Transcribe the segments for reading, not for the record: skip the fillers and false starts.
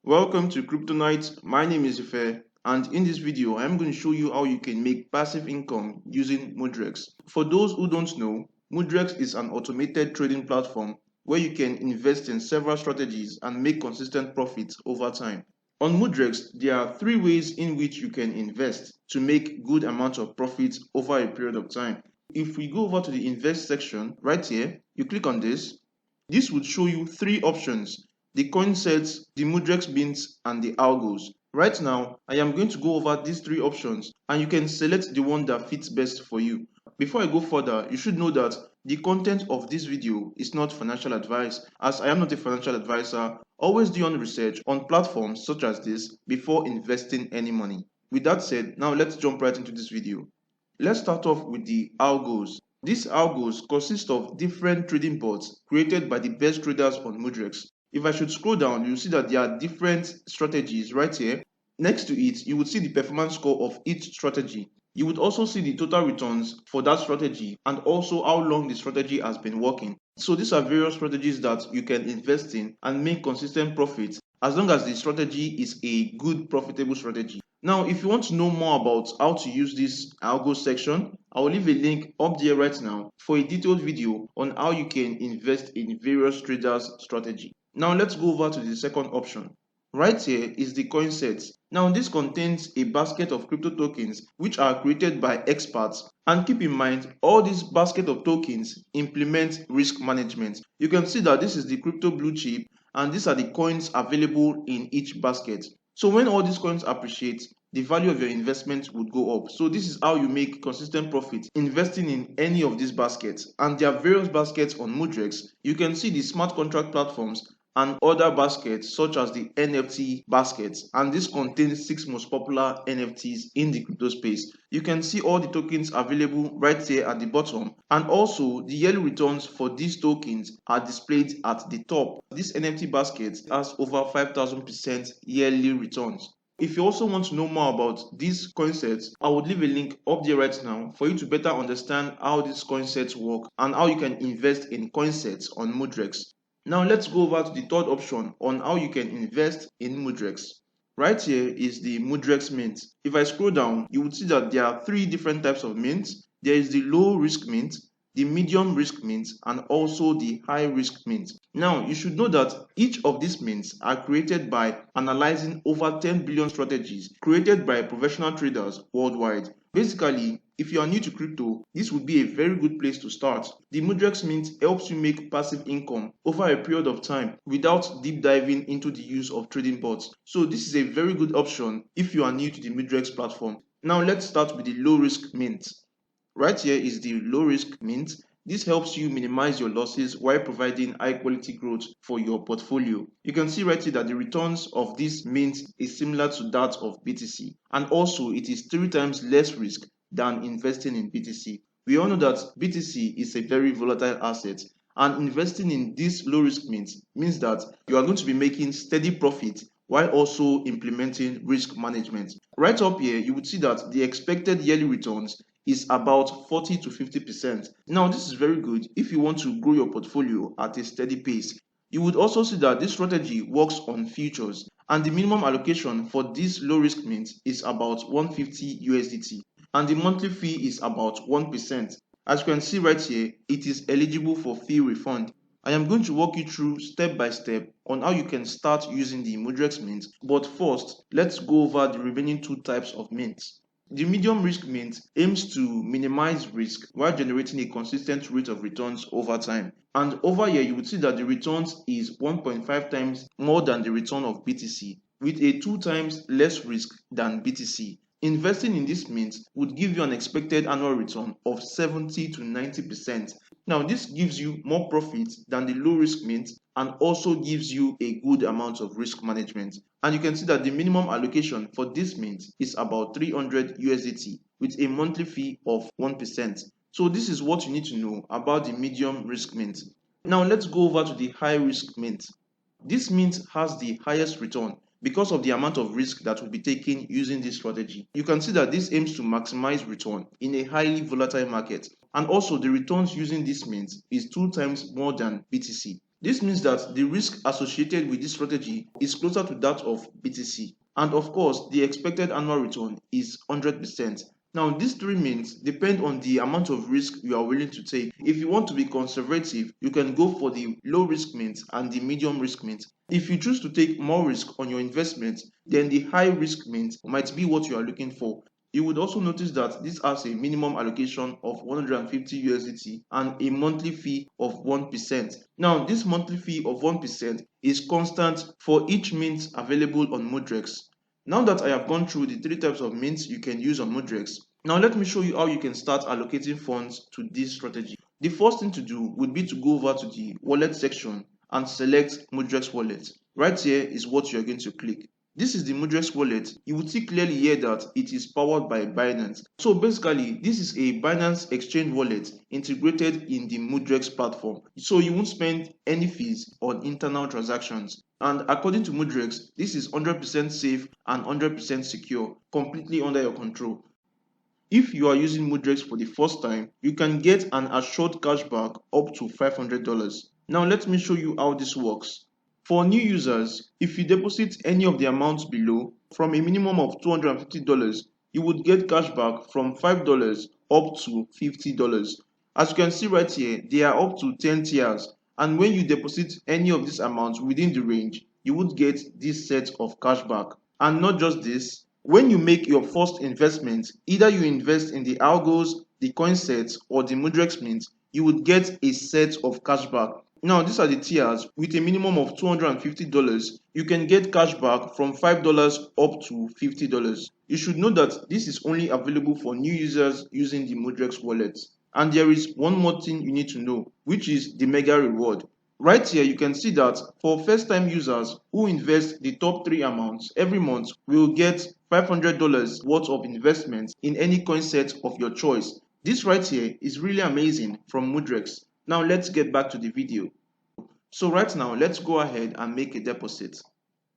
Welcome to Crypto Night. My name is Ife, and in this video, I'm going to show you how you can make passive income using Mudrex. For those who don't know, Mudrex is an automated trading platform where you can invest in several strategies and make consistent profits over time. On Mudrex, there are three ways in which you can invest to make good amounts of profits over a period of time. If we go over to the invest section right here, you click on this. This would show you three options: the coin sets, the Mudrex beans, and the algos. Right now, I am going to go over these three options and you can select the one that fits best for you. Before I go further, you should know that the content of this video is not financial advice, as I am not a financial advisor. Always do your own research on platforms such as this before investing any money. With that said, now let's jump right into this video. Let's start off with the algos. These algos consist of different trading bots created by the best traders on Modrex. If I should scroll down, you'll see that there are different strategies right here. Next to it, you would see the performance score of each strategy. You would also see the total returns for that strategy and also how long the strategy has been working. So these are various strategies that you can invest in and make consistent profits as long as the strategy is a good profitable strategy. Now, if you want to know more about how to use this algo section, I will leave a link up there right now for a detailed video on how you can invest in various traders' strategy. Now, let's go over to the second option. Right here is the coin sets. Now, this contains a basket of crypto tokens which are created by experts. And keep in mind, all these basket of tokens implement risk management. You can see that this is the crypto blue chip and these are the coins available in each basket. So when all these coins appreciate, the value of your investment would go up. So this is how you make consistent profit investing in any of these baskets. And there are various baskets on Mudrex. You can see the smart contract platforms and other baskets such as the NFT baskets, and this contains 6 most popular NFTs in the crypto space. You can see all the tokens available right here at the bottom, and also the yearly returns for these tokens are displayed at the top. This NFT basket has over 5,000% yearly returns. If you also want to know more about these coin sets, I would leave a link up there right now for you to better understand how these coin sets work and how you can invest in coin sets on Modrex. Now let's go over to the third option on how you can invest in Mudrex. Right here is the Mudrex mint. If I scroll down, you would see that there are three different types of mints. There is the low risk mint, the medium risk mint, and also the high risk mint. Now you should know that each of these mints are created by analyzing over 10 billion strategies created by professional traders worldwide. Basically, if you are new to crypto, this would be a very good place to start. The Mudrex Mint helps you make passive income over a period of time without deep diving into the use of trading bots. So this is a very good option if you are new to the Mudrex platform. Now let's start with the low risk mint. Right here is the low risk mint. This helps you minimize your losses while providing high quality growth for your portfolio. You can see right here that the returns of this mint is similar to that of BTC, and also it is 3 times less risk than investing in BTC. We all know that BTC is a very volatile asset, and investing in this low risk mint means that you are going to be making steady profit while also implementing risk management. Right up here, you would see that the expected yearly returns is about 40 to 50%. Now, this is very good if you want to grow your portfolio at a steady pace. You would also see that this strategy works on futures, and the minimum allocation for this low risk mint is about 150 USDT, and the monthly fee is about 1%. As you can see right here, it is eligible for fee refund. I am going to walk you through step by step on how you can start using the Modrex mint, but first, let's go over the remaining two types of mints. The medium risk mint aims to minimize risk while generating a consistent rate of returns over time. And over here, you would see that the returns is 1.5 times more than the return of BTC, with a 2 times less risk than BTC. Investing in this mint would give you an expected annual return of 70 to 90%. Now, this gives you more profit than the low risk mint and also gives you a good amount of risk management. And you can see that the minimum allocation for this mint is about 300 USDT with a monthly fee of 1%. So this is what you need to know about the medium risk mint. Now let's go over to the high risk mint. This mint has the highest return because of the amount of risk that will be taken using this strategy. You can see that this aims to maximize return in a highly volatile market. And also the returns using this mint is 2 times more than BTC. This means that the risk associated with this strategy is closer to that of BTC. And of course, the expected annual return is 100%. Now, these three means depend on the amount of risk you are willing to take. If you want to be conservative, you can go for the low risk mint and the medium risk mint. If you choose to take more risk on your investment, then the high risk mint might be what you are looking for. You would also notice that this has a minimum allocation of 150 USDT and a monthly fee of 1%. Now, this monthly fee of 1% is constant for each mint available on Modrex. Now that I have gone through the three types of mints you can use on Modrex, now let me show you how you can start allocating funds to this strategy. The first thing to do would be to go over to the wallet section and select Modrex Wallet. Right here is what you're going to click. This is the Modrex wallet. You will see clearly here that it is powered by Binance. So basically, this is a Binance exchange wallet integrated in the Modrex platform. So you won't spend any fees on internal transactions. And according to Modrex, this is 100% safe and 100% secure, completely under your control. If you are using Modrex for the first time, you can get an assured cashback up to $500. Now let me show you how this works. For new users, if you deposit any of the amounts below from a minimum of $250, you would get cashback from $5 up to $50. As you can see right here, there are up to 10 tiers, and when you deposit any of these amounts within the range, you would get this set of cashback. And not just this, when you make your first investment, either you invest in the algos, the coin sets, or the Modrex mint, you would get a set of cashback. Now, these are the tiers. With a minimum of $250, you can get cashback from $5 up to $50. You should know that this is only available for new users using the Modrex wallet. And there is one more thing you need to know, which is the mega reward. Right here, you can see that for first-time users who invest the top three amounts every month will get $500 worth of investment in any coin set of your choice. This right here is really amazing from Modrex. Now let's get back to the video. So right now, let's go ahead and make a deposit.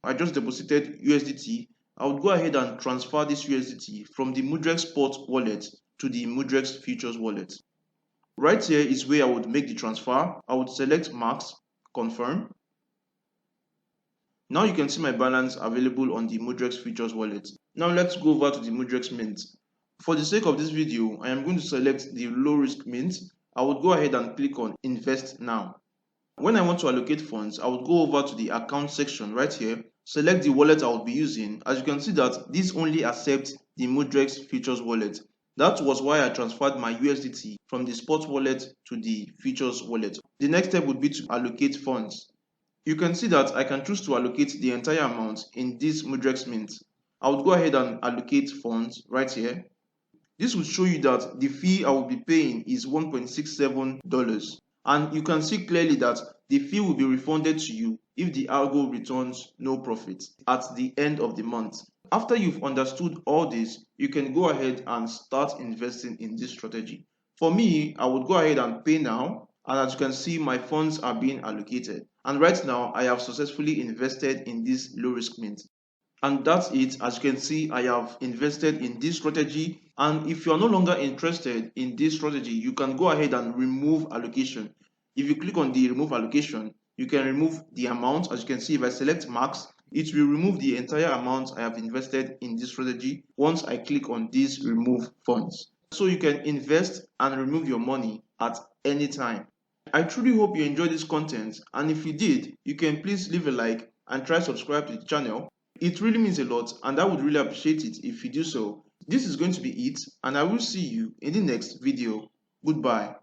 I just deposited USDT. I would go ahead and transfer this USDT from the Modrex Spot wallet to the Modrex Futures wallet. Right here is where I would make the transfer. I would select Max, confirm. Now you can see my balance available on the Modrex Futures wallet. Now let's go over to the Modrex Mint. For the sake of this video, I am going to select the low risk mint. I would go ahead and click on Invest Now. When I want to allocate funds, I would go over to the account section right here, select the wallet I will be using. As you can see that this only accepts the Modrex Futures wallet. That was why I transferred my USDT from the Spot wallet to the Futures wallet. The next step would be to allocate funds. You can see that I can choose to allocate the entire amount in this Modrex Mint. I would go ahead and allocate funds right here. This will show you that the fee I will be paying is $1.67. And you can see clearly that the fee will be refunded to you if the algo returns no profit at the end of the month. After you've understood all this, you can go ahead and start investing in this strategy. For me, I would go ahead and pay now, and as you can see, my funds are being allocated. And right now, I have successfully invested in this low risk mint. And that's it. As you can see, I have invested in this strategy. And if you are no longer interested in this strategy, you can go ahead and remove allocation. If you click on the remove allocation, you can remove the amount. As you can see, if I select max, it will remove the entire amount I have invested in this strategy once I click on this remove funds. So you can invest and remove your money at any time. I truly hope you enjoyed this content, and if you did, you can please leave a like and try subscribe to the channel. It really means a lot, and I would really appreciate it if you do so. This is going to be it, and I will see you in the next video. Goodbye.